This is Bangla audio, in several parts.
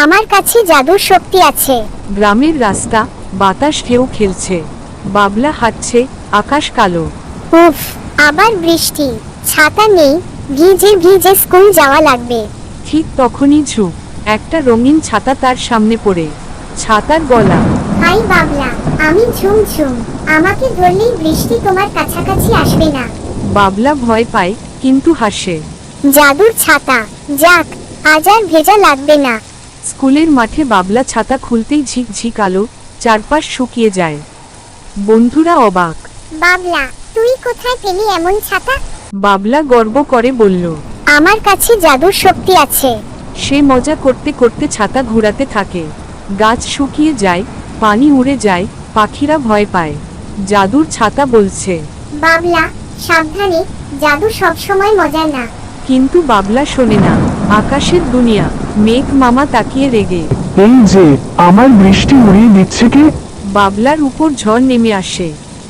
আমার কাছে জাদুর শক্তি আছে। গ্রামের রাস্তা, বাতাস ঢেউ খেলছে, বাবলা হাঁটছে, আকাশ কালো। উফ, আবার বৃষ্টি, ছাতা নেই, ভিজে ভিজে স্কুল যাওয়া লাগবে। ঠিক তখনই ঝুপ, একটা রঙিন ছাতা তার সামনে পড়ে। ছাতার গলা। হাই বাবলা, আমি ঝুমঝুম, আমাকে ধরলেই বৃষ্টি তোমার কাছাকাছি আসবে না। বাবলা ভয় পায়, কিন্তু হাসে। জাদুর ছাতা, যাক, আজ আর ভেজা লাগবে না। স্কুলের মাঠে বাবলা ছাতা খুলতেই ঝিকঝিক আলো, চারপাশ শুকিয়ে যায়। বন্ধুরা অবাক। বাবলা, তুই কোথায় পেলি এমন ছাতা? বাবলা গর্ব করে বলল। আমার কাছে জাদুর শক্তি আছে। সে মজা করতে করতে ছাতা ঘোরাতে থাকে। গাছ শুকিয়ে যায়, পানি উড়ে যায়, পাখিরা ভয় পায়। জাদুর ছাতা বলছে। বাবলা, সাবধানে, জাদু সবসময় মজা না। কিন্তু বাবলা শোনে না। আকাশের দুনিয়া, মেঘ মামা তাকিয়ে রেগে। এই যে, আমার বৃষ্টি উড়িয়ে দিচ্ছে কে? বাবলার উপর ঝড় নেমে আসে।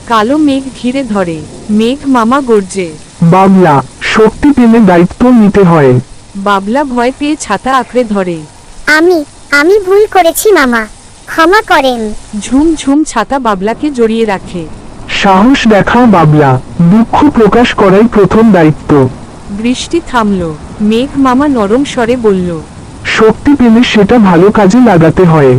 কালো মেঘ ঘিরে ধরে। মেঘ মামা গর্জে। বাবলা, শক্তি পেলে দায়িত্ব নিতে হয়। বাবলা ভয় পেয়ে ছাতা আঁকড়ে ধরে। আমি ভুল করেছি মামা, ক্ষমা করেন। ঝুম ঝুম ছাতা বাবলাকে জড়িয়ে রাখে। সাহস দেখাও বাবলা, দুঃখ প্রকাশ করাই প্রথম দায়িত্ব। বৃষ্টি থামল। মেঘ মামা নরম স্বরে বলল। শক্তি পেলে সেটা ভালো কাজে লাগাতে হয়।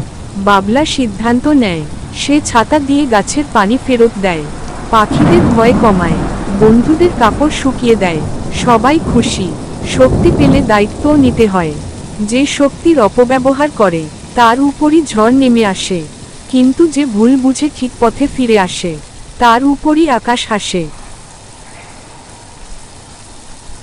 বাবলা সিদ্ধান্ত নেয়। সে ছাতা দিয়ে গাছের পানি ফেরত দেয়, পাখিদের ভয় কমায়, বন্ধুদের কাপড় শুকিয়ে দেয়। সবাই খুশি। শক্তি পেলে দায়িত্বও নিতে হয়। যে শক্তির অপব্যবহার করে, তার উপরই ঝড় নেমে আসে। কিন্তু যে ভুল বুঝে ঠিক পথে ফিরে আসে, তার উপরই আকাশ হাসে।